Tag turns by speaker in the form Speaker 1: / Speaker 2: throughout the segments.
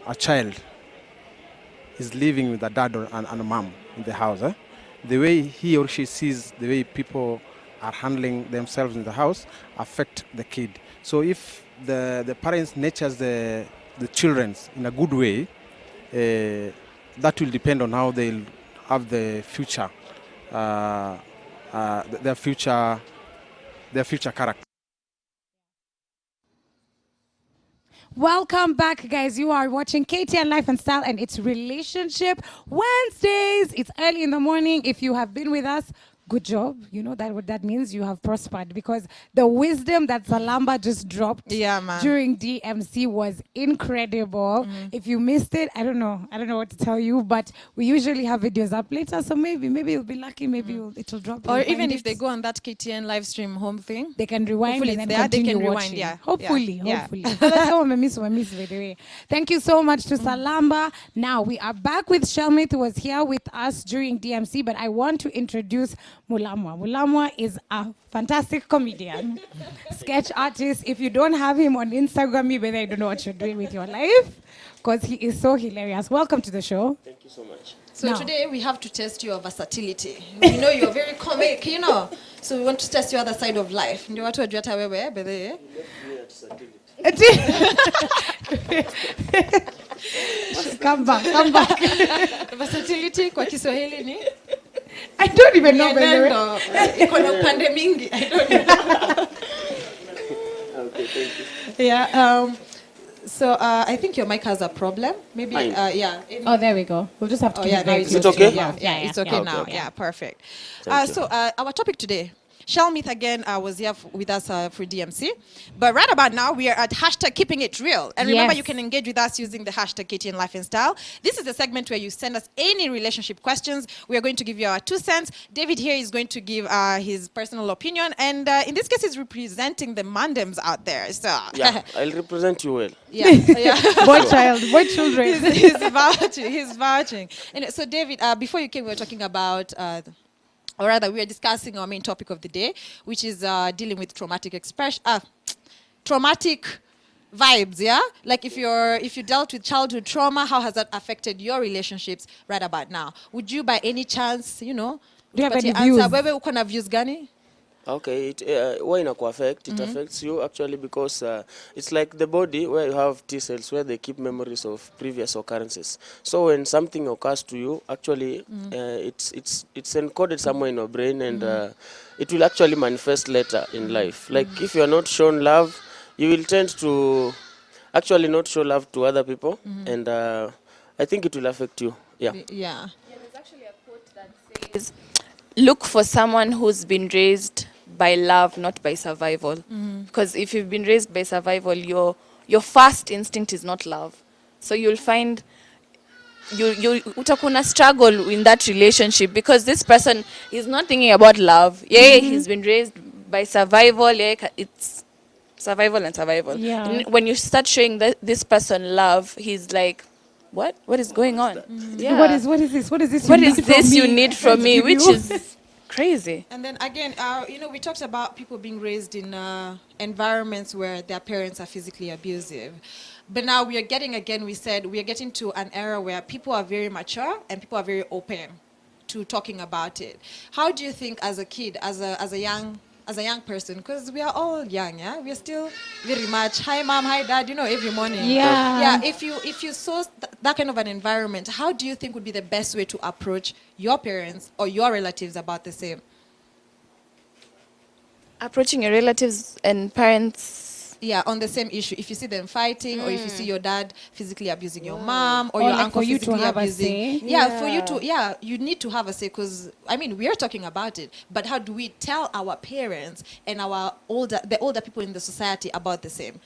Speaker 1: a child is living with a dad and a mom in the house, the way he or she sees the way people are handling themselves in the house affect the kid. So if the parents nurtures the children in a good way, that will depend on how they'll have the future, their future character.
Speaker 2: Welcome back, guys. You are watching KTN Life and Style, and it's Relationship Wednesdays. It's early in the morning. If you have been with us, good job. You know that what that means? You have prospered, because the wisdom that Salamba just dropped during DMC was incredible. If you missed it, I don't know what to tell you, but we usually have videos up later, so maybe you'll be lucky, maybe it'll drop.
Speaker 3: Or even if they go on that KTN live stream home thing,
Speaker 2: they can rewind.
Speaker 3: Hopefully
Speaker 2: and then continue
Speaker 3: they can
Speaker 2: watching.
Speaker 3: rewind,
Speaker 2: Hopefully. That's how I miss by the way. Thank you so much to Salamba. Now we are back with Shelmith, who was here with us during DMC, but I want to introduce Mulamwa. Mulamwa is a fantastic comedian, sketch artist. If you don't have him on Instagram, maybe I don't know what you're doing with your life, because he is so hilarious. Welcome to the show.
Speaker 4: Thank you so much.
Speaker 3: So today we have to test your versatility. We know you're very comic, So we want to test your other side of life. Ndio watu wajua hata wewe bedhe.
Speaker 2: Come back.
Speaker 3: Versatility kwa Kiswahili ni?
Speaker 2: I don't even know.
Speaker 3: Iko na upande mingi. I don't know.
Speaker 4: Okay, thank you.
Speaker 3: Yeah. So I think your mic has a problem. Maybe yeah.
Speaker 2: Oh, there we go. We'll just have to.
Speaker 4: Is it okay?
Speaker 3: Yeah, it's okay now.
Speaker 4: Okay.
Speaker 3: Yeah, perfect.
Speaker 4: Thank you.
Speaker 3: So our topic today. Shelmith again was here with us for DMC. But right about now, we are at hashtag keeping it real. And remember, you can engage with us using the hashtag KTN Life and Style. This is the segment where you send us any relationship questions. We are going to give you our 2 cents. David here is going to give his personal opinion. And in this case, he's representing the Mandems out there. So
Speaker 4: Yeah, I'll represent you well.
Speaker 3: Yeah.
Speaker 2: boy children.
Speaker 3: He's vouching. And so David, before you came, we were talking about... or rather, we are discussing our main topic of the day, which is dealing with traumatic vibes, yeah? Like if you dealt with childhood trauma, how has that affected your relationships right about now? Would you by any chance,
Speaker 2: do you have any views?
Speaker 3: Wewe uko na views gani?
Speaker 4: Okay, why not affect? It affects you actually because it's like the body where you have T cells where they keep memories of previous occurrences. So when something occurs to you, actually it's encoded somewhere in your brain, and it will actually manifest later in life. Like if you are not shown love, you will tend to actually not show love to other people, and I think it will affect you. Yeah.
Speaker 3: Yeah.
Speaker 5: There's actually a quote that says, "Look for someone who's been raised by love, not by survival." Because if you've been raised by survival, your first instinct is not love. So you'll find you utakuna struggle in that relationship because this person is not thinking about love. Yeah, he's been raised by survival. Yeah, it's survival and survival.
Speaker 2: Yeah.
Speaker 5: And when you start showing this person love, he's like, what is going on? Yeah.
Speaker 2: What is this? What is this?
Speaker 5: What is this you need from me? Which is crazy.
Speaker 3: And then again, we talked about people being raised in environments where their parents are physically abusive. But now we are getting to an era where people are very mature and people are very open to talking about it. How do you think as a kid, as a young person, because we are all young, yeah, we are still very much hi mom, hi dad, every morning.
Speaker 2: Yeah.
Speaker 3: If you saw that kind of an environment, how do you think would be the best way to approach your parents or your relatives about the same?
Speaker 5: Approaching your relatives and parents.
Speaker 3: Yeah, on the same issue. If you see them fighting, or if you see your dad physically abusing your mom, or your uncle physically abusing, for you to, you need to have a say. Because we are talking about it, but how do we tell our parents and the older people in the society about the same?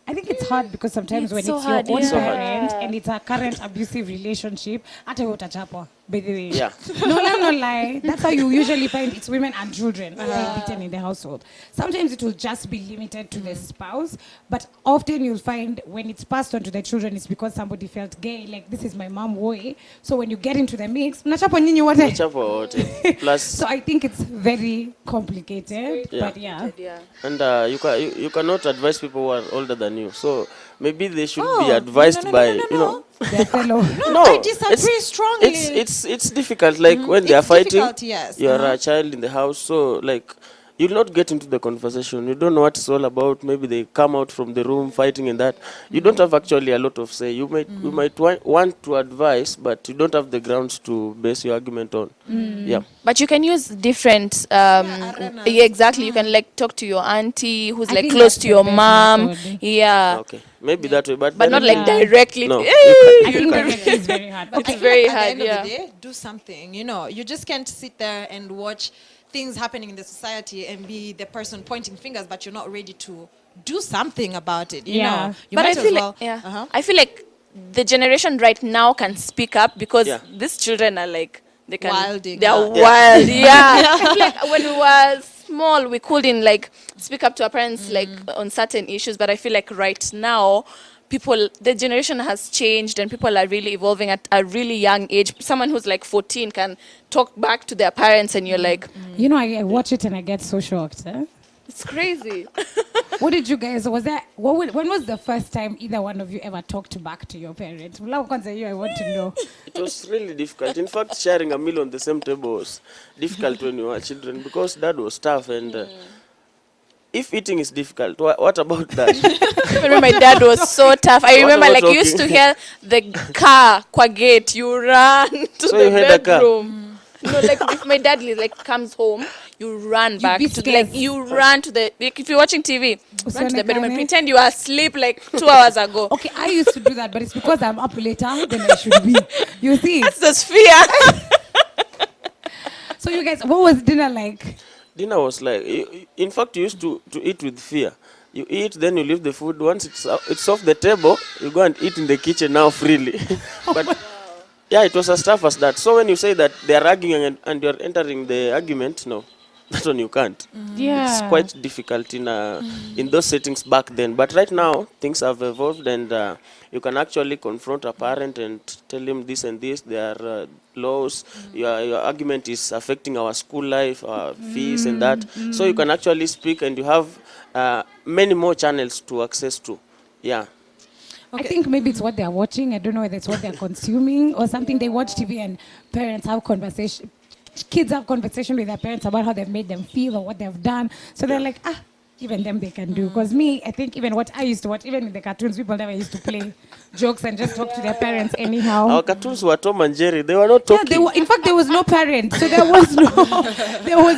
Speaker 2: I think it's hard because sometimes when
Speaker 5: so
Speaker 2: it's
Speaker 5: hard,
Speaker 2: your own
Speaker 5: yeah.
Speaker 2: parent and it's a current abusive relationship, hata wewe utachapwa, by the way.
Speaker 4: Yeah.
Speaker 2: No lie. That's how you usually find it's women and children being beaten in the household. Sometimes it will just be limited to the spouse, but often you'll find when it's passed on to the children, it's because somebody felt gay, like this is my mom way. So when you get into the mix, mnachapwa nyinyi wote.
Speaker 4: Plus,
Speaker 2: so I think it's very complicated, but yeah.
Speaker 4: And you cannot advise people who are older than you. So maybe they should be advised by.
Speaker 2: their fellow.
Speaker 4: No,
Speaker 3: I disagree strongly.
Speaker 4: It's difficult. Like when they are
Speaker 3: It's
Speaker 4: fighting,
Speaker 3: difficult, yes.
Speaker 4: you are a child in the house, so like you'll not get into the conversation. You don't know what it's all about. Maybe they come out from the room fighting and that. You don't have actually a lot of say. You might want to advise, but you don't have the grounds to base your argument on. Yeah.
Speaker 5: But you can use different,
Speaker 3: arenas.
Speaker 5: yeah, exactly. You can like talk to your auntie who's
Speaker 2: I
Speaker 5: like
Speaker 2: think
Speaker 5: close
Speaker 2: that's
Speaker 5: to
Speaker 2: the
Speaker 5: your
Speaker 2: best
Speaker 5: mom.
Speaker 2: method.
Speaker 5: Yeah.
Speaker 4: Okay. Maybe that way, but
Speaker 5: But not
Speaker 4: then
Speaker 5: like
Speaker 2: Yeah.
Speaker 5: directly.
Speaker 4: No,
Speaker 5: Hey,
Speaker 4: you
Speaker 2: I think
Speaker 5: you
Speaker 2: directly is very hard.
Speaker 3: But
Speaker 5: It's
Speaker 3: I feel
Speaker 5: very
Speaker 3: like
Speaker 5: hard,
Speaker 3: at the end
Speaker 5: yeah.
Speaker 3: of the day, do something. You know, you just can't sit there and watch things happening in the society and be the person pointing fingers, but you're not ready to do something about it. You
Speaker 2: Yeah.
Speaker 3: know, you
Speaker 5: But I
Speaker 3: might as
Speaker 5: feel
Speaker 3: well.
Speaker 5: like, yeah.
Speaker 3: Uh-huh.
Speaker 5: I feel like the generation right now can speak up because
Speaker 4: Yeah.
Speaker 5: these children are like they can
Speaker 3: Wilding
Speaker 5: they're
Speaker 3: out.
Speaker 5: wild. Yeah. I feel like when we were small we couldn't like speak up to our parents like on certain issues, but I feel like right now the generation has changed and people are really evolving at a really young age. Someone who's like 14 can talk back to their parents and you're like,
Speaker 2: You know, I watch it and I get so shocked.
Speaker 5: it's crazy.
Speaker 2: What did you guys, when was the first time either one of you ever talked back to your parents? I want to know.
Speaker 4: it was really difficult. In fact, sharing a meal on the same table was difficult when you were children because dad was tough and. If eating is difficult, what about that?
Speaker 5: I remember my dad was so tough. I
Speaker 4: What
Speaker 5: remember
Speaker 4: about
Speaker 5: like you used to
Speaker 4: talking?
Speaker 5: hear the car qua gate, you run to
Speaker 4: So
Speaker 5: the
Speaker 4: you had a car?
Speaker 5: bedroom. No, like if my dad like comes home, you run back
Speaker 2: be
Speaker 5: to
Speaker 2: scared.
Speaker 5: like you run to the like, if you're watching TV, run to the bedroom and
Speaker 2: Usionekane.
Speaker 5: pretend you are asleep like 2 hours ago.
Speaker 2: Okay, I used to do that, but it's because I'm up later than I should be. You see?
Speaker 5: That's the fear.
Speaker 2: So you guys, what was dinner like?
Speaker 4: Dinner was like, in fact, you used to eat with fear. You eat, then you leave the food. Once it's off the table, you go and eat in the kitchen now freely. But yeah, it was as tough as that. So when you say that they are arguing and you're entering the argument, no, that one you can't.
Speaker 2: Yeah.
Speaker 4: It's quite difficult in those settings back then. But right now, things have evolved and you can actually confront a parent and tell him this and this. There are laws. Your argument is affecting our school life, our fees and that. So you can actually speak and you have many more channels to access to. Yeah.
Speaker 2: I think maybe it's what they're watching. I don't know whether it's what they're consuming or something. They watch TV and parents have conversation. Kids have conversation with their parents about how they've made them feel or what they've done. So they're like, even them they can do. Because me, I think even what I used to watch, even in the cartoons, people never used to play jokes and just talk to their parents anyhow.
Speaker 4: Our cartoons were Tom and Jerry. They were not
Speaker 2: Yeah,
Speaker 4: talking.
Speaker 2: in fact, there was no parent. So there was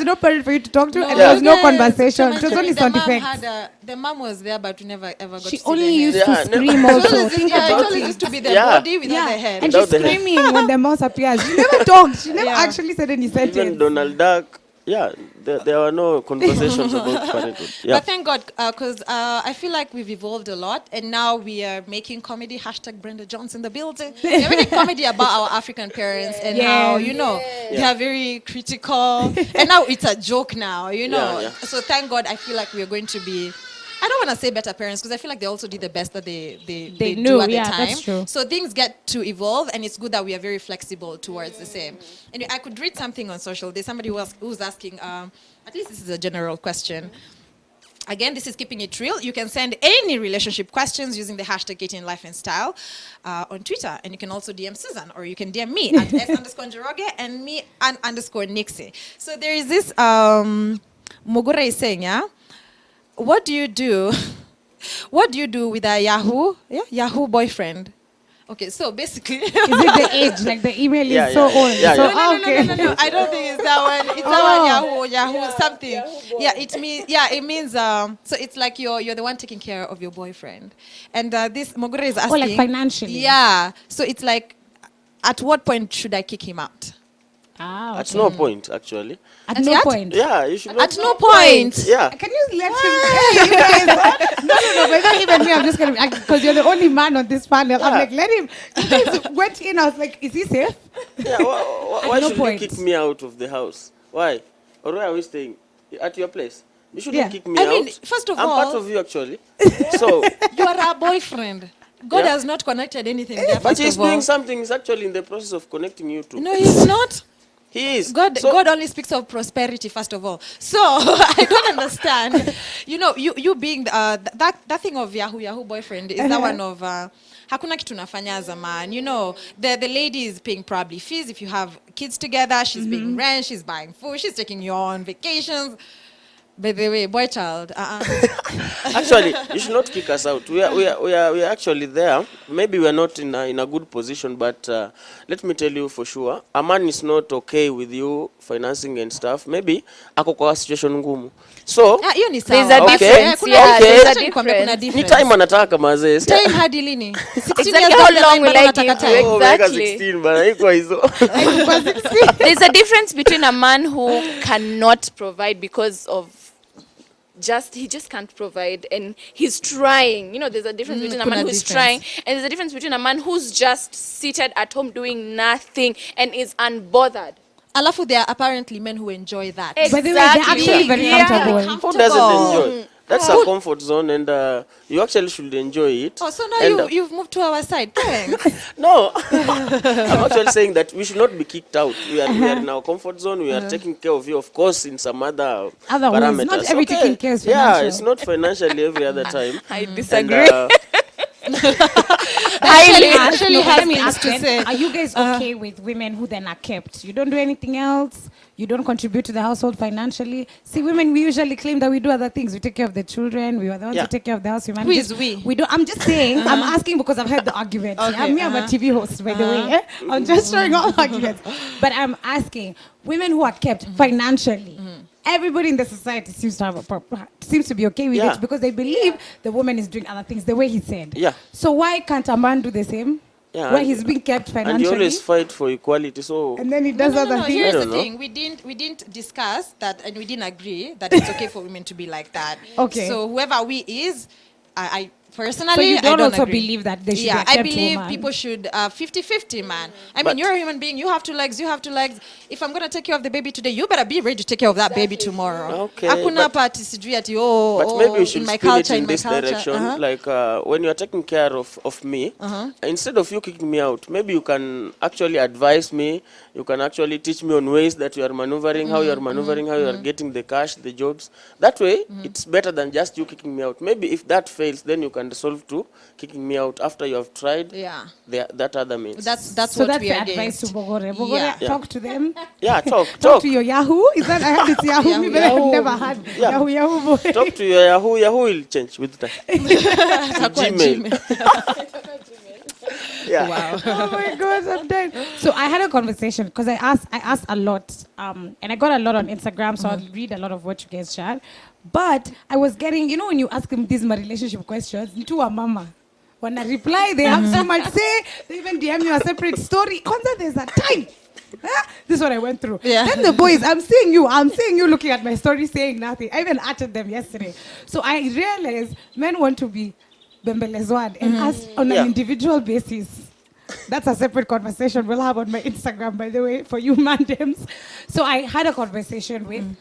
Speaker 2: no parent for you to talk to, and there was no
Speaker 3: Yes,
Speaker 2: conversation. It was
Speaker 3: Tom and
Speaker 2: only
Speaker 3: Jerry,
Speaker 2: sound
Speaker 3: the mom
Speaker 2: effects.
Speaker 3: the mom was there, but we never ever got
Speaker 2: She
Speaker 3: to see
Speaker 2: only
Speaker 3: the
Speaker 2: used
Speaker 3: head.
Speaker 2: to
Speaker 4: Yeah,
Speaker 2: scream
Speaker 4: never-
Speaker 2: also.
Speaker 3: So
Speaker 2: Think
Speaker 3: it
Speaker 2: about
Speaker 3: only
Speaker 2: it.
Speaker 3: used to be the
Speaker 4: Yeah.
Speaker 3: body without the head.
Speaker 2: And
Speaker 4: Without
Speaker 2: she's
Speaker 4: the head.
Speaker 2: screaming when the mouse appears. She never talked. She never
Speaker 3: Yeah.
Speaker 2: actually said any
Speaker 4: Even
Speaker 2: sentence.
Speaker 4: Donald Duck. Yeah, there were no conversations about parenthood. Yeah.
Speaker 3: But thank God, because I feel like we've evolved a lot, and now we are making comedy. # Brenda Jones in the building. We're making comedy about our African parents and how they are very critical, and now it's a joke now.
Speaker 4: Yeah.
Speaker 3: So thank God, I feel like we are going to be. I don't want to say better parents because I feel like they also did the best that they
Speaker 2: knew,
Speaker 3: do at
Speaker 2: yeah,
Speaker 3: the time.
Speaker 2: that's true.
Speaker 3: So things get to evolve, and it's good that we are very flexible towards the same. And I could read something on social. There's somebody who's asking. At least this is a general question. Again, this is keeping it real. You can send any relationship questions using the # Katie Life and Style on Twitter. And you can also DM Susan, or you can DM me at S_Njoroge and me _Nixie. So there is this, Mugura is saying, yeah, what do you do? What do you do with a Yahoo boyfriend? Okay, so basically...
Speaker 2: Is it the age? Like the email is
Speaker 4: Yeah,
Speaker 2: so
Speaker 4: yeah,
Speaker 2: old.
Speaker 4: yeah,
Speaker 2: so,
Speaker 4: yeah.
Speaker 3: No. I don't think it's that one. It's that one, Yahoo something. It means, so it's like you're the one taking care of your boyfriend. And this Mogure is asking...
Speaker 2: like financially.
Speaker 3: Yeah. So it's like, at what point should I kick him out?
Speaker 2: Ah,
Speaker 4: At no point, actually.
Speaker 2: At
Speaker 3: And
Speaker 2: no
Speaker 3: yet-
Speaker 2: point.
Speaker 4: Yeah, you should not.
Speaker 3: At no point.
Speaker 4: Yeah.
Speaker 2: Can you let him? Hey, you guys. No, but not even me. I'm just gonna because you're the only man on this panel. I'm
Speaker 4: Yeah.
Speaker 2: like, let him. You guys went in. I was like, is he safe?
Speaker 4: Yeah, why
Speaker 2: no
Speaker 4: should
Speaker 2: point.
Speaker 4: you kick me out of the house? Why? Or where are we staying? At your place? You shouldn't
Speaker 2: Yeah.
Speaker 4: kick me
Speaker 3: I
Speaker 4: out.
Speaker 3: mean, first of
Speaker 4: I'm
Speaker 3: all-
Speaker 4: part of you, actually. So,
Speaker 3: You are a boyfriend. God
Speaker 4: Yeah.
Speaker 3: has not connected anything there,
Speaker 4: but
Speaker 3: first
Speaker 4: he's
Speaker 3: of all.
Speaker 4: doing something. He's actually in the process of connecting you two.
Speaker 3: No, he's not.
Speaker 4: He is.
Speaker 3: God,
Speaker 4: So-
Speaker 3: God only speaks of prosperity, first of all. So I don't understand. You being that thing of Yahoo boyfriend is that one of hakuna kitu nafanya as a man. The lady is paying probably fees if you have kids together. She's paying rent. She's buying food. She's taking you on vacations. By the way, boy child.
Speaker 4: Actually, you should not kick us out. We are actually there. Maybe we are not in a good position, but let me tell you for sure, a man is not okay with you financing and stuff. Maybe ako kwa situation ngumu. So
Speaker 3: Hiyo ni
Speaker 5: There's
Speaker 3: sawa.
Speaker 5: a
Speaker 3: But,
Speaker 5: difference,
Speaker 3: kuna
Speaker 5: yeah,
Speaker 3: difference.
Speaker 5: there's a
Speaker 3: Acha nikwambie kuna
Speaker 5: difference.
Speaker 4: ni
Speaker 3: difference.
Speaker 4: time anataka mazee.
Speaker 3: Time hadi lini? 16
Speaker 5: Exactly,
Speaker 3: years
Speaker 5: how
Speaker 3: down the
Speaker 5: long
Speaker 3: line,
Speaker 5: will
Speaker 3: bado
Speaker 5: I
Speaker 3: nataka
Speaker 5: give you?
Speaker 3: time.
Speaker 4: Oh, umeweka
Speaker 5: Exactly.
Speaker 4: 16 bana, iko hizo.
Speaker 5: There's a difference between a man who cannot provide because of he just can't provide and he's trying. There's a difference between a man
Speaker 3: kuna
Speaker 5: who's
Speaker 3: difference.
Speaker 5: trying and there's a difference between a man who's just seated at home doing nothing and is unbothered.
Speaker 3: Alafu there are apparently men who enjoy that.
Speaker 2: By the way, they're actually very
Speaker 5: Yeah.
Speaker 2: comfortable.
Speaker 4: Who doesn't enjoy? That's a comfort zone, and you actually should enjoy it.
Speaker 3: Oh, so now
Speaker 4: And,
Speaker 3: you've moved to our side. Thanks.
Speaker 4: No, I'm actually saying that we should not be kicked out. We are in our comfort zone. We are taking care of you, of course, in some other
Speaker 2: ways.
Speaker 4: parameters.
Speaker 2: Not every taking care is
Speaker 4: Yeah,
Speaker 2: financial.
Speaker 4: it's not financially every other time.
Speaker 5: I
Speaker 4: And,
Speaker 5: disagree.
Speaker 3: Actually
Speaker 2: No,
Speaker 3: has
Speaker 2: let me
Speaker 3: things
Speaker 2: ask
Speaker 3: to
Speaker 2: then,
Speaker 3: say.
Speaker 2: are you guys okay with women who then are kept? You don't do anything else. You don't contribute to the household financially. See, women, we usually claim that we do other things. We take care of the children. We are the ones
Speaker 4: Yeah.
Speaker 2: who take care of the house. We
Speaker 3: Who
Speaker 2: manage
Speaker 3: is
Speaker 2: it.
Speaker 3: we?
Speaker 2: We don't. I'm just saying. I'm asking because I've heard the argument.
Speaker 3: Okay,
Speaker 2: I'm a TV host, by the way. Eh? I'm just showing all arguments. But I'm asking women who are kept financially. Everybody in the society seems to be okay with
Speaker 4: Yeah.
Speaker 2: it because they believe the woman is doing other things the way he said.
Speaker 4: Yeah.
Speaker 2: So why can't a man do the same?
Speaker 4: Yeah,
Speaker 2: Where
Speaker 4: and-
Speaker 2: he's being kept
Speaker 4: and
Speaker 2: financially,
Speaker 4: you always fight for equality. So
Speaker 2: and then he does
Speaker 3: No,
Speaker 2: other
Speaker 3: no.
Speaker 2: things.
Speaker 3: Here's
Speaker 4: I
Speaker 3: the
Speaker 4: don't know.
Speaker 3: thing. We didn't discuss that, and we didn't agree that it's okay for women to be like that.
Speaker 2: Okay.
Speaker 3: So whoever we is, I personally,
Speaker 2: So you
Speaker 3: I
Speaker 2: don't
Speaker 3: don't
Speaker 2: also
Speaker 3: agree.
Speaker 2: believe that they should
Speaker 3: Yeah,
Speaker 2: be a
Speaker 3: I
Speaker 2: kept
Speaker 3: believe
Speaker 2: woman.
Speaker 3: people should 50-50, man. I mean,
Speaker 4: But-
Speaker 3: you're a human being. You have two legs. You have two legs. If I'm gonna take care of the baby today, you better be ready to take care of that baby tomorrow.
Speaker 4: Okay,
Speaker 3: Hakuna
Speaker 4: but-
Speaker 3: party sijui ati
Speaker 4: but maybe we
Speaker 3: in
Speaker 4: should
Speaker 3: my
Speaker 4: spin
Speaker 3: culture,
Speaker 4: it in
Speaker 3: in my
Speaker 4: this
Speaker 3: culture.
Speaker 4: direction. Like when you are taking care of me, instead of you kicking me out, maybe you can actually advise me. You can actually teach me on ways that you are maneuvering, how you are maneuvering, how you are getting the cash, the jobs. That way, it's better than just you kicking me out. Maybe if that fails, then you can resolve to kicking me out after you have tried
Speaker 3: Yeah.
Speaker 4: that other means.
Speaker 3: That's
Speaker 2: So
Speaker 3: what
Speaker 2: that's
Speaker 3: we
Speaker 2: the
Speaker 3: are
Speaker 2: advice to
Speaker 3: against.
Speaker 2: Bogore. Bogore,
Speaker 3: Yeah.
Speaker 2: talk to them.
Speaker 4: Yeah, talk.
Speaker 2: Talk to your Yahoo. Is that I heard it's Yahoo?
Speaker 3: Yahoo.
Speaker 2: Me, but I've
Speaker 4: Yahoo.
Speaker 2: never had
Speaker 4: Yeah.
Speaker 2: Yahoo boy.
Speaker 4: Talk to your Yahoo. Yahoo will change with time.
Speaker 3: Itakuwa
Speaker 4: Gmail. Yeah.
Speaker 2: Oh my God, I'm dead. So I had a conversation because I asked a lot, and I got a lot on Instagram, so I'll read a lot of what you guys shared. But I was getting, when you ask them these my relationship questions, to a mama. When I reply, they have so much say. They even DM you a separate story. Kwanza, there's a time. Huh? This is what I went through.
Speaker 3: Yeah.
Speaker 2: Then the boys, I'm seeing you looking at my story saying nothing. I even added them yesterday. So I realized men want to be bembelezwad and asked on
Speaker 4: Yeah.
Speaker 2: an individual basis. That's a separate conversation we'll have on my Instagram, by the way, for you mandems. So I had a conversation with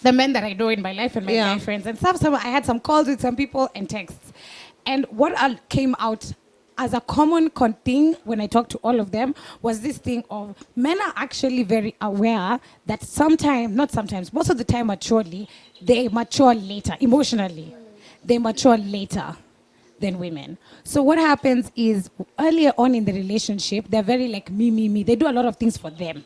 Speaker 2: the men that I know in my life and my
Speaker 3: Yeah.
Speaker 2: guy friends and stuff. So I had some calls with some people and texts. And what came out as a common thing when I talked to all of them was this thing of men are actually very aware that most of the time maturely, they mature later, emotionally. They mature later than women. So what happens is earlier on in the relationship, they're very like me. They do a lot of things for them.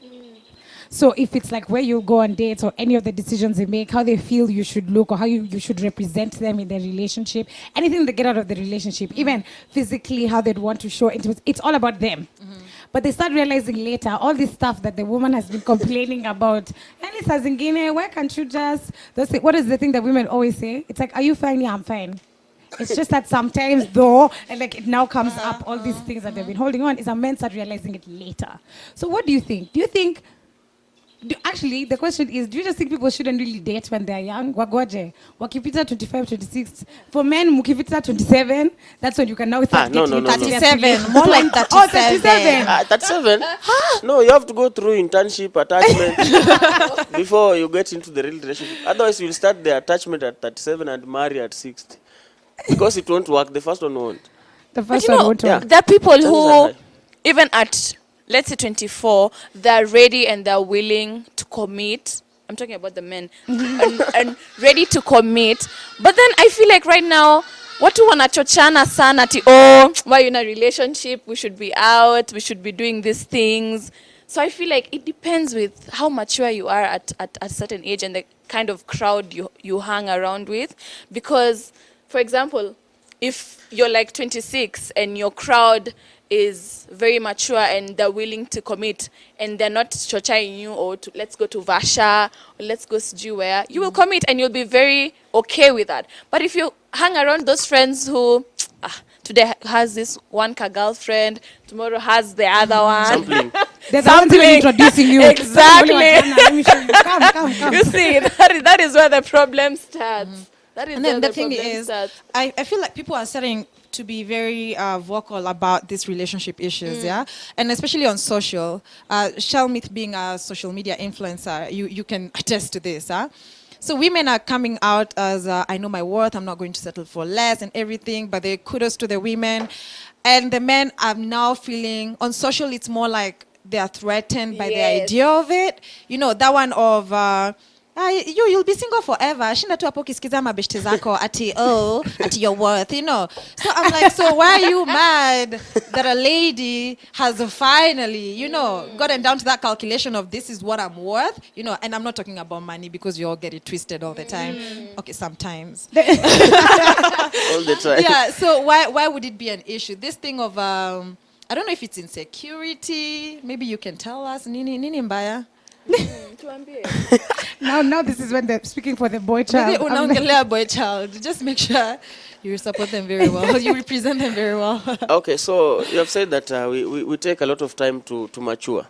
Speaker 2: So if it's like where you go on dates or any of the decisions they make, how they feel you should look or how you should represent them in their relationship, anything they get out of the relationship, even physically how they'd want to show intimacy, it's all about them. But they start realizing later all this stuff that the woman has been complaining about. And it's zingine, why can't you just, what is the thing that women always say? It's like, are you fine? Yeah, I'm fine. It's just that sometimes though, and like it now comes up, all these things that they've been holding on, is a men start realizing it later. So what do you think? Actually, the question is, do you just think people shouldn't really date when they're young? Wagoje, wakipita 25, 26. For men, mukipita 27, that's when you can now start
Speaker 4: no,
Speaker 2: getting
Speaker 4: no, no,
Speaker 2: into
Speaker 4: no.
Speaker 2: serious
Speaker 3: 37,
Speaker 2: relationship.
Speaker 3: more like 37.
Speaker 2: Oh, 37.
Speaker 4: 37? No, you have to go through internship, attachment before you get into the real relationship. Otherwise, you'll start the attachment at 37 and marry at 60. Because it won't work. The first one won't.
Speaker 2: The first
Speaker 5: You
Speaker 2: one
Speaker 5: know,
Speaker 2: won't
Speaker 4: yeah.
Speaker 2: work.
Speaker 5: there are people
Speaker 4: Chances are
Speaker 5: who,
Speaker 4: high.
Speaker 5: even at let's say 24, they're ready and they're willing to commit. I'm talking about the men and ready to commit. But then I feel like right now, watu wanachochana sana ati, oh, why you in a relationship? We should be out. We should be doing these things. So I feel like it depends with how mature you are at a certain age and the kind of crowd you hang around with. Because, for example, if you're like 26 and your crowd is very mature and they're willing to commit and they're not chochaing you or to, let's go to Vasha or let's go sijui where, you will commit and you'll be very okay with that. But if you hang around those friends who today has this one girlfriend, tomorrow has the other one.
Speaker 4: Sampling.
Speaker 2: They're the ones even introducing you.
Speaker 5: Exactly.
Speaker 2: Let me show you. Come.
Speaker 5: You see, that is where the problem starts. That is
Speaker 3: And then
Speaker 5: where
Speaker 3: the
Speaker 5: the
Speaker 3: thing
Speaker 5: problem
Speaker 3: is,
Speaker 5: starts.
Speaker 3: I feel like people are starting to be very vocal about these relationship issues, yeah? And especially on social. Shelmith being a social media influencer, you can attest to this, huh? So women are coming out as, I know my worth, I'm not going to settle for less and everything, but they kudos to the women. And the men are now feeling, on social it's more like they are threatened by the idea of it. You know, that one of, you'll be single forever. Shinda tu hapo ukisikiza mabeshte zako ati your worth, you know. So I'm like, so why are you mad that a lady has finally, you know, gotten down to that calculation of this is what I'm worth, you know, and I'm not talking about money because you all get it twisted all the time. Okay, sometimes.
Speaker 4: All the time.
Speaker 3: Yeah, so why would it be an issue? This thing of, I don't know if it's insecurity. Maybe you can tell us. Nini mbaya?
Speaker 2: Now this is when they're speaking for the boy child.
Speaker 3: Maybe unaongelea boy child. Just make sure you support them very well. You represent them very well.
Speaker 4: Okay, so you have said that we take a lot of time to mature.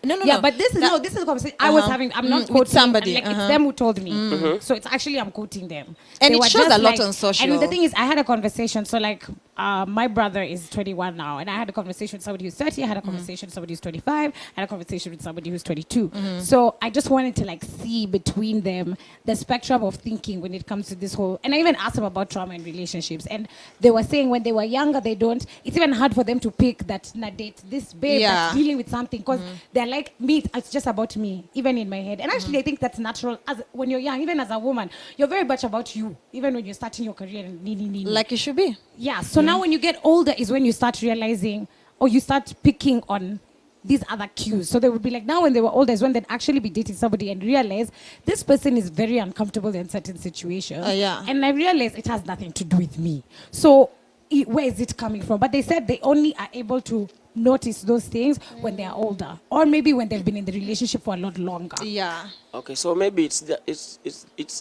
Speaker 3: No.
Speaker 2: But this is a conversation I was having. I'm not quoting
Speaker 3: with somebody.
Speaker 2: Like, it's them who told me. So it's actually I'm quoting them.
Speaker 3: And
Speaker 2: They
Speaker 3: it
Speaker 2: were
Speaker 3: shows
Speaker 2: just
Speaker 3: a lot on social.
Speaker 2: And the thing is, I had a conversation. So like, my brother is 21 now, and I had a conversation with somebody who's 30. I had a conversation with somebody who's 25. I had a conversation with somebody who's 22. So I just wanted to like see between them the spectrum of thinking when it comes to this whole. And I even asked them about trauma in relationships, and they were saying when they were younger, they don't. It's even hard for them to pick that date this babe that's dealing with something because they're like me. It's just about me, even in my head. And actually, I think that's natural. As when you're young, even as a woman, you're very much about you. Even when you're starting your career, and
Speaker 3: Like it should be.
Speaker 2: yeah. So now, when you get older, is when you start realizing, or you start picking on these other cues. So they would be like, now when they were older, is when they'd actually be dating somebody and realize this person is very uncomfortable in certain situations.
Speaker 3: Yeah.
Speaker 2: And I realized it has nothing to do with me. So where is it coming from? But they said they only are able to notice those things when they are older, or maybe when they've been in the relationship for a lot longer.
Speaker 3: Yeah.
Speaker 4: Okay, so maybe it's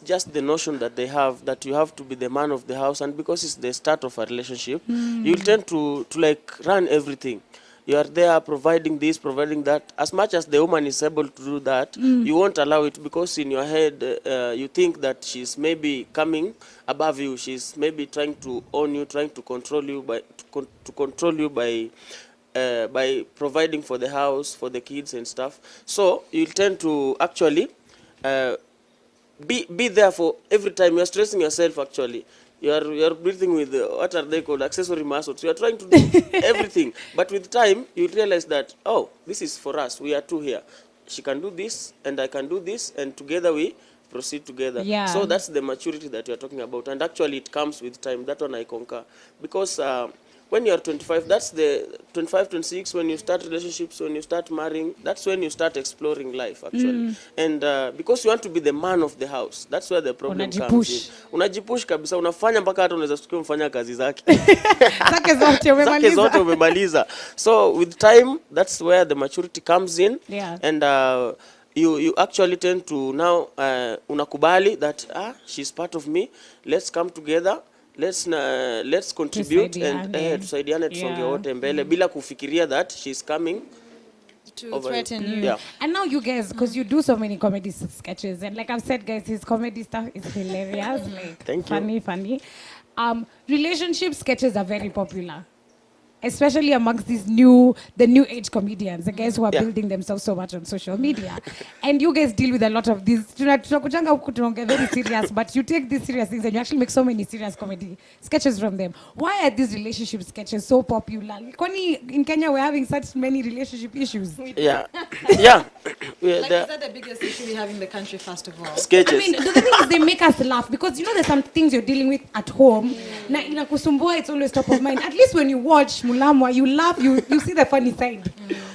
Speaker 4: just the notion that they have that you have to be the man of the house, and because it's the start of a relationship, you'll tend to like run everything. You are there providing this, providing that. As much as the woman is able to do that, you won't allow it because in your head you think that she's maybe coming above you. She's maybe trying to own you, trying to control you by providing for the house, for the kids and stuff. So you tend to actually be there for every time. You're stressing yourself actually. You're breathing with, what are they called, accessory muscles. You are trying to do everything. But with time, you realize that, oh, this is for us. We are two here. She can do this and I can do this, and together we proceed together.
Speaker 2: Yeah.
Speaker 4: So that's the maturity that you're talking about. And actually it comes with time. That one I concur. Because when you're 25, that's the 25, 26, when you start relationships, when you start marrying, that's when you start exploring life, actually. And because you want to be the man of the house, that's where the problem comes in. Unajipush kabisa, unafanya mpaka hata unaweza sikia mfanya kazi zake. Zake zote umemaliza. So with time, that's where the maturity comes in.
Speaker 2: Yeah.
Speaker 4: And you actually tend to now, unakubali that, she's part of me, let's come together. Let's contribute and tusaidiane tusonge wote mbele bila kufikiria that she's coming
Speaker 3: to threaten you.
Speaker 4: Yeah.
Speaker 2: And now you guys, because you do so many comedy sketches, and like I've said, guys, his comedy stuff is hilarious. Like
Speaker 4: Thank you.
Speaker 2: funny. Relationship sketches are very popular. especially amongst the new age comedians, the guys who are
Speaker 4: Yeah.
Speaker 2: building themselves so much on social media. And you guys deal with a lot of these. Tunakujanga huku tunaongea very serious, but you take these serious things and you actually make so many serious comedy sketches from them. Why are these relationship sketches so popular? Kwani in Kenya we're having such many relationship issues.
Speaker 4: Yeah. Yeah. Yeah,
Speaker 3: Like,
Speaker 4: the
Speaker 3: is that the biggest issue we have in the country, first of all?
Speaker 2: I
Speaker 4: sketches.
Speaker 2: mean, the thing is they make us laugh because you know there's some things you're dealing with at home. Na inakusumbua, it's always top of mind. At least when you watch Mulamwa, you laugh, you see the funny side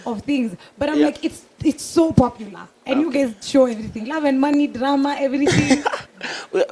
Speaker 2: of things. But I'm
Speaker 4: Yeah.
Speaker 2: like, it's so popular. And you guys show everything. Love and money, drama, everything.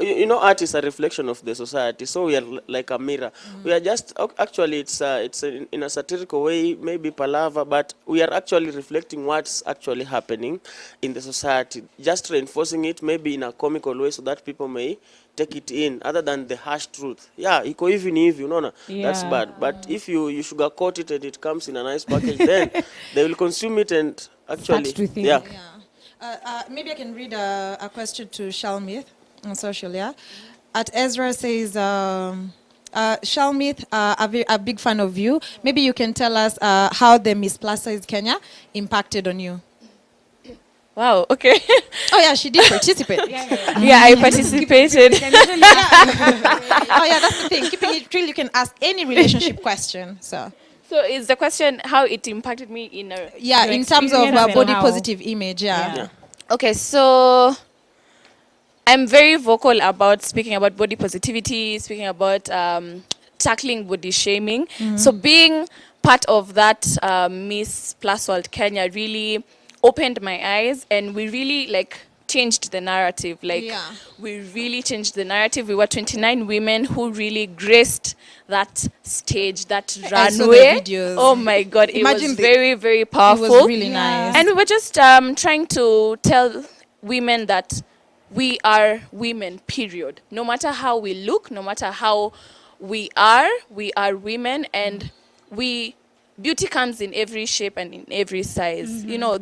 Speaker 4: You know, art is a reflection of the society, so we are like a mirror. We are just actually it's in a satirical way, maybe palaver, but we are actually reflecting what's actually happening in the society, just reinforcing it maybe in a comical way so that people may take it in, other than the harsh truth. Yeah, iko hivi ni hivi, unaona? That's
Speaker 2: Yeah.
Speaker 4: bad. But if you sugarcoat it and it comes in a nice package, then they will consume it and actually,
Speaker 2: Start to think.
Speaker 4: yeah.
Speaker 3: Yeah. Maybe I can read a question to Shalmith on social, yeah? At Ezra says, Shalmith, a big fan of you. Maybe you can tell us how the Miss Plus Size Kenya impacted on you.
Speaker 5: Wow, okay.
Speaker 3: Oh, yeah, she did participate.
Speaker 5: Yeah, I participated.
Speaker 3: Oh, yeah, that's the thing. Keeping it real, you can ask any relationship question. So,
Speaker 5: So is the question how it impacted me in a...
Speaker 3: yeah,
Speaker 2: Your
Speaker 3: in terms of
Speaker 2: experience and
Speaker 3: body
Speaker 2: how.
Speaker 3: positive image, yeah.
Speaker 4: Yeah.
Speaker 5: Okay, so I'm very vocal about speaking about body positivity, speaking about tackling body shaming. So being part of that Miss Plus World Kenya really opened my eyes, and we really changed the narrative.
Speaker 3: Yeah.
Speaker 5: We really changed the narrative. We were 29 women who really graced that stage, that
Speaker 3: I saw the
Speaker 5: runway.
Speaker 3: videos.
Speaker 5: Oh my God, it
Speaker 3: Imagine
Speaker 5: was
Speaker 3: the-
Speaker 5: very, very
Speaker 3: It
Speaker 5: powerful.
Speaker 3: was really
Speaker 2: Yeah.
Speaker 3: nice.
Speaker 5: And we were just trying to tell women that we are women, period. No matter how we look, no matter how we are women, and beauty comes in every shape and in every size. You know,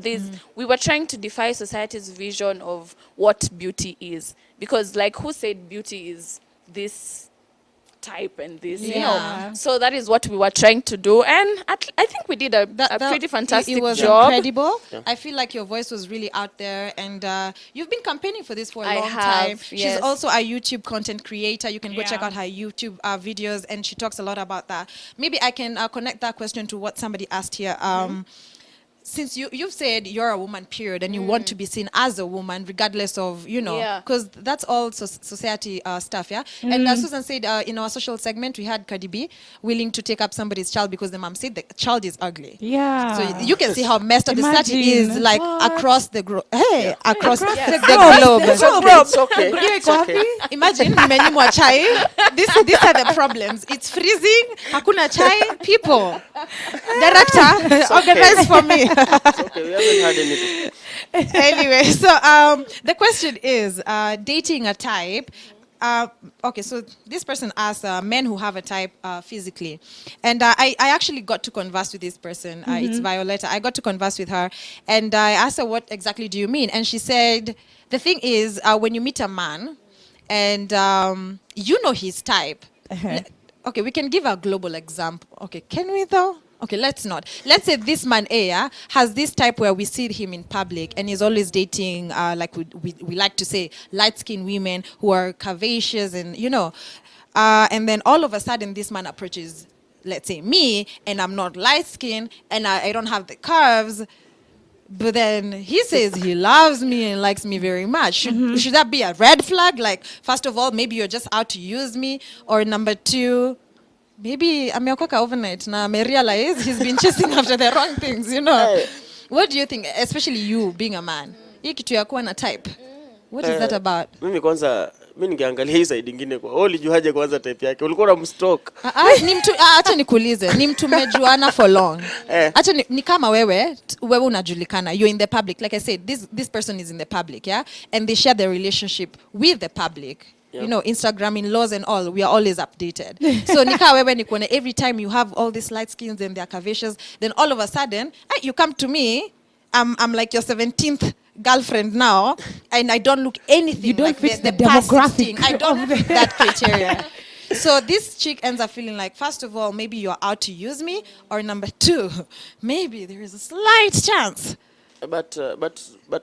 Speaker 5: we were trying to defy society's vision of what beauty is. Because who said beauty is this type and this, you
Speaker 3: Yeah.
Speaker 5: know. So that is what we were trying to do. And I think we did a pretty fantastic
Speaker 3: it was
Speaker 5: job.
Speaker 3: incredible.
Speaker 4: Yeah.
Speaker 3: I feel like your voice was really out there, and you've been campaigning for this for a
Speaker 5: I
Speaker 3: long
Speaker 5: have,
Speaker 3: time. She's
Speaker 5: yes.
Speaker 3: also a YouTube content creator. You can go check
Speaker 2: Yeah.
Speaker 3: out her YouTube videos, and she talks a lot about that. Maybe I can connect that question to what somebody asked here. Since you've said you're a woman, period, and you want to be seen as a woman, regardless of,
Speaker 5: Yeah.
Speaker 3: because that's all society stuff, yeah? And Susan said in our social segment, we had Cardi B willing to take up somebody's child because the mom said the child is ugly.
Speaker 2: Yeah.
Speaker 3: So you can see how messed up the society is,
Speaker 2: Imagine.
Speaker 3: like
Speaker 2: What?
Speaker 3: across the globe. Hey, across the
Speaker 5: Yes.
Speaker 3: globe.
Speaker 4: It's okay. It's okay.
Speaker 3: Hiyo
Speaker 4: It's
Speaker 3: iko
Speaker 4: okay.
Speaker 3: wapi? Imagine nimenyimwa chai. These are the problems. It's freezing. Hakuna chai. People. Director, organize for me.
Speaker 4: It's okay. We haven't had anything.
Speaker 3: Anyway, so the question is dating a type. Okay, so this person asked men who have a type physically. And I actually got to converse with this person. It's Violetta. I got to converse with her. And I asked her, what exactly do you mean? And she said, the thing is, when you meet a man and you know his type. Okay, we can give a global example. Okay, can we though? Okay, let's not. Let's say this man A has this type where we see him in public and he's always dating, like we like to say, light-skinned women who are curvaceous and, and then all of a sudden this man approaches, let's say me, and I'm not light-skinned and I don't have the curves, but then he says he loves me and likes me very much. Should that be a red flag? Like, first of all, maybe you're just out to use me, or number two, maybe ameokoka overnight na realize he's been chasing after the wrong things, What do you think, especially you being a man? Hii kitu ya kuwa na type. What is that about?
Speaker 4: Mimi kwanza ningeangalia hii side nyingine kwa. Ulijuaje kwanza type yake? Ulikuwa unamstalk?
Speaker 3: Acha nikuulize, ni mtu mejuana for long. Acha ni kama wewe unajulikana. You're in the public. Like I said, this person is in the public, yeah? And they share their relationship with the public.
Speaker 4: Yep.
Speaker 3: Instagram in laws and all, we are always updated. So nika wewe nikuone, every time you have all these light skins and they're curvaceous, then all of a sudden, you come to me, I'm like your 17th girlfriend now, and I don't look anything
Speaker 2: You don't
Speaker 3: like
Speaker 2: fit the
Speaker 3: past
Speaker 2: demographic
Speaker 3: 16. I don't fit that criteria. So this chick ends up feeling like, first of all, maybe you're out to use me, or number two, maybe there is a slight chance.
Speaker 4: But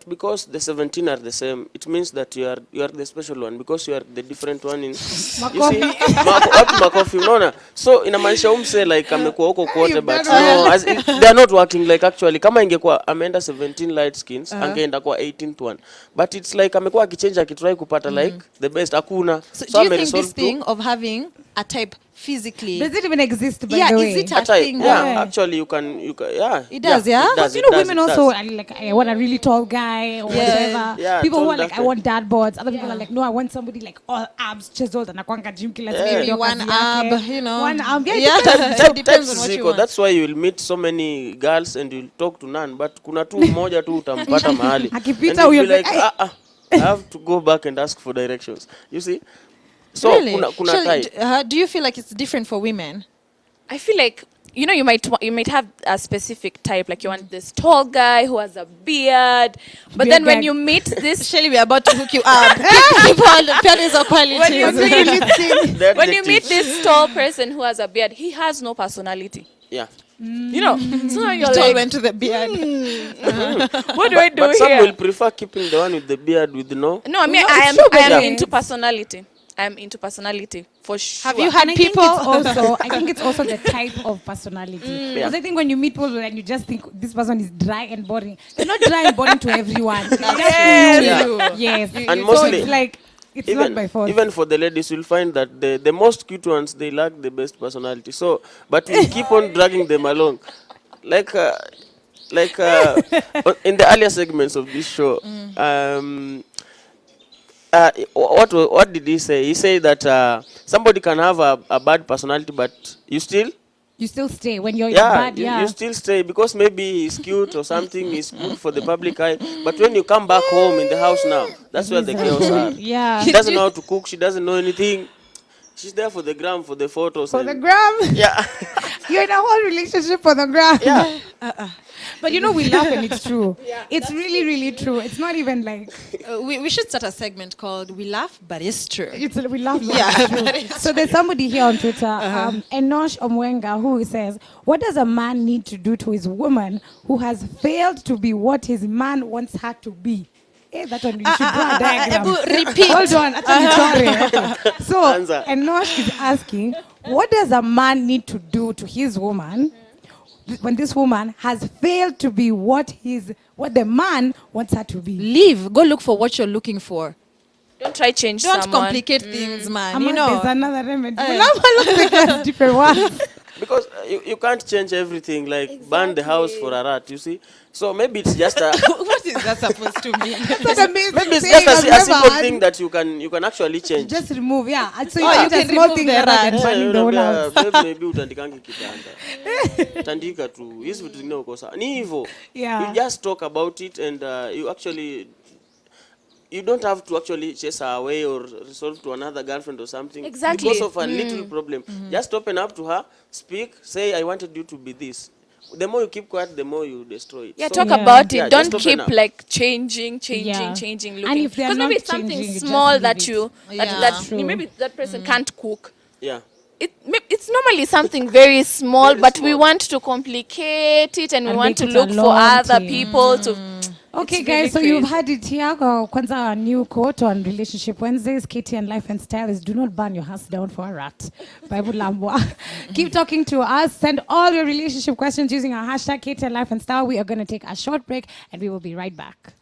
Speaker 4: because the 17 are the same, it means that you are the special one because you are the different one in. You see, watu makofi unaona. So inamaanisha umse like amekuwa huko kote, but no, they are not working like actually. Kama ingekuwa ameenda 17 light skins, angeenda kwa 18th one. But it's like amekuwa akichange akitry kupata like the best hakuna.
Speaker 3: So do you think this thing of having a type physically,
Speaker 2: does it even exist, by
Speaker 3: yeah,
Speaker 2: the way?
Speaker 3: is it a thing?
Speaker 4: Yeah, actually you can yeah.
Speaker 3: It does, yeah?
Speaker 4: It does,
Speaker 2: You know,
Speaker 4: it does,
Speaker 2: women
Speaker 4: it
Speaker 2: also
Speaker 4: does.
Speaker 2: are like, I want a really tall guy or whatever.
Speaker 4: Yeah,
Speaker 2: People who
Speaker 4: tall
Speaker 2: are like, I
Speaker 4: guy.
Speaker 2: want dad boards. Other people are like, no, I want somebody like all abs, chiseled, and akwanga gym kila siku,
Speaker 3: Maybe
Speaker 2: ndio
Speaker 3: one
Speaker 2: kazi yake.
Speaker 3: ab, you know.
Speaker 2: One ab, yeah,
Speaker 3: Yeah.
Speaker 2: it depends.
Speaker 3: It depends on what you want.
Speaker 4: That's why you will meet so many girls and you'll talk to none, but kuna tu mmoja tu utampata mahali.
Speaker 2: Akipita
Speaker 4: And you'll
Speaker 2: huyo
Speaker 4: be like,
Speaker 2: like,
Speaker 4: I have to go back and ask for directions. You see? So
Speaker 3: Really?
Speaker 4: kuna
Speaker 3: Shirley,
Speaker 4: type.
Speaker 3: do you feel like it's different for women?
Speaker 5: I feel like you might have a specific type, like you want this tall guy who has a beard, but then when
Speaker 2: Beard
Speaker 5: you meet this
Speaker 3: Shirley, we're about to hook you up. Keep on pennies or qualities.
Speaker 5: when you meet
Speaker 4: That's
Speaker 5: when
Speaker 4: the
Speaker 5: you meet
Speaker 4: tips.
Speaker 5: this tall person who has a beard, he has no personality.
Speaker 4: Yeah.
Speaker 5: You know, so now you're
Speaker 3: It all
Speaker 5: like,
Speaker 3: went to the beard.
Speaker 5: what do I do
Speaker 4: But some
Speaker 5: here?
Speaker 4: will prefer keeping the one with the beard with no.
Speaker 5: No, I mean,
Speaker 2: No,
Speaker 5: I
Speaker 2: it's true,
Speaker 5: am
Speaker 2: but
Speaker 5: into personality. I'm into personality for sure.
Speaker 3: Have you had
Speaker 2: And I
Speaker 3: people?
Speaker 2: I think it's also the type of personality. Because I think when you meet people and you just think this person is dry and boring, they're not dry and boring to everyone. It's just
Speaker 5: Yes.
Speaker 2: to you. Yes.
Speaker 4: And
Speaker 2: So
Speaker 4: mostly-
Speaker 2: it's like, it's not by force.
Speaker 4: Even for the ladies, you'll find that the most cute ones, they lack the best personality. So, but we keep on dragging them along. Like in the earlier segments of this show, what did he say? He said that somebody can have a bad personality, but you still,
Speaker 2: You still stay when you're
Speaker 4: yeah,
Speaker 2: bad,
Speaker 4: you still stay because maybe he's cute or something, he's good for the public eye. But when you come back home in the house now, that's where the chaos are.
Speaker 2: Yeah.
Speaker 4: She doesn't know how to cook. She doesn't know anything. She's there for the gram, for the photos.
Speaker 2: For
Speaker 4: and-
Speaker 2: the gram.
Speaker 4: Yeah.
Speaker 2: You're in a whole relationship for the gram.
Speaker 4: Yeah.
Speaker 2: But you know, we laugh and it's true. It's really, really true. It's not even like,
Speaker 3: We should start a segment called "We Laugh, but It's True."
Speaker 2: we laugh. but
Speaker 3: Yeah,
Speaker 2: it's true.
Speaker 3: but it's
Speaker 2: So there's somebody here on Twitter, Enosh Omwenga, who says, what does a man need to do to his woman who has failed to be what his man wants her to be? That one, you should draw a diagram.
Speaker 3: repeat.
Speaker 2: Hold on. Sorry. So
Speaker 4: Answer.
Speaker 2: Enosh is asking, what does a man need to do to his woman when this woman has failed to be what the man wants her to be?
Speaker 3: Leave. Go look for what you're looking for.
Speaker 5: Don't try change
Speaker 3: Don't
Speaker 5: someone.
Speaker 3: complicate things, man.
Speaker 2: Amma,
Speaker 3: You know.
Speaker 2: there's another remedy. Well, different ones.
Speaker 4: Because you can't change everything, like burn the house for a rat, you see. So maybe it's just a
Speaker 3: What is that supposed to mean?
Speaker 2: That's amazing.
Speaker 4: maybe it's
Speaker 2: thing
Speaker 4: just
Speaker 2: I've
Speaker 4: a simple
Speaker 2: never had.
Speaker 4: thing that you can actually change.
Speaker 2: Just remove, yeah. So
Speaker 3: Oh,
Speaker 2: you
Speaker 3: you
Speaker 2: can
Speaker 3: can
Speaker 2: small
Speaker 3: remove
Speaker 2: thing
Speaker 3: the
Speaker 2: rather
Speaker 3: rat.
Speaker 2: than burning the whole house.
Speaker 4: Maybe utandikangi kitanda. Tandika tu. Hizi vitu zingine uko sawa. Ni hivyo.
Speaker 2: Yeah.
Speaker 4: You just talk about it and you don't have to actually chase her away or resolve to another girlfriend or something.
Speaker 5: Exactly.
Speaker 4: Because of a little problem. Just open up to her, speak, say, I wanted you to be this. The more you keep quiet, the more you destroy it.
Speaker 5: Yeah,
Speaker 4: So-
Speaker 5: talk
Speaker 2: Yeah.
Speaker 5: about it.
Speaker 4: Yeah,
Speaker 5: Don't
Speaker 4: just
Speaker 5: keep
Speaker 4: open up.
Speaker 5: like changing,
Speaker 2: Yeah.
Speaker 5: looking.
Speaker 2: And if they are
Speaker 5: Because maybe
Speaker 2: not
Speaker 5: it's something
Speaker 2: changing, you just
Speaker 5: small
Speaker 2: leave
Speaker 5: that
Speaker 2: it.
Speaker 5: you
Speaker 3: Yeah.
Speaker 5: that
Speaker 2: True.
Speaker 5: maybe that person can't cook.
Speaker 4: Yeah.
Speaker 5: It's normally something very small,
Speaker 4: Very
Speaker 5: but we
Speaker 4: small.
Speaker 5: want to complicate it and we
Speaker 2: And
Speaker 5: want
Speaker 2: make
Speaker 5: to
Speaker 2: it a
Speaker 5: look for
Speaker 2: long
Speaker 5: other
Speaker 2: thing.
Speaker 5: people to.
Speaker 2: Okay,
Speaker 5: It's
Speaker 2: guys,
Speaker 5: really
Speaker 2: so you've
Speaker 5: crazy.
Speaker 2: had it here. Kwanza, a new quote on Relationship Wednesdays, Katie and Life and Style is do not burn your house down for a rat. Bible Lambwa. Keep talking to us. Send all your relationship questions using our hashtag Katie and Life and Style. We are going to take a short break and we will be right back.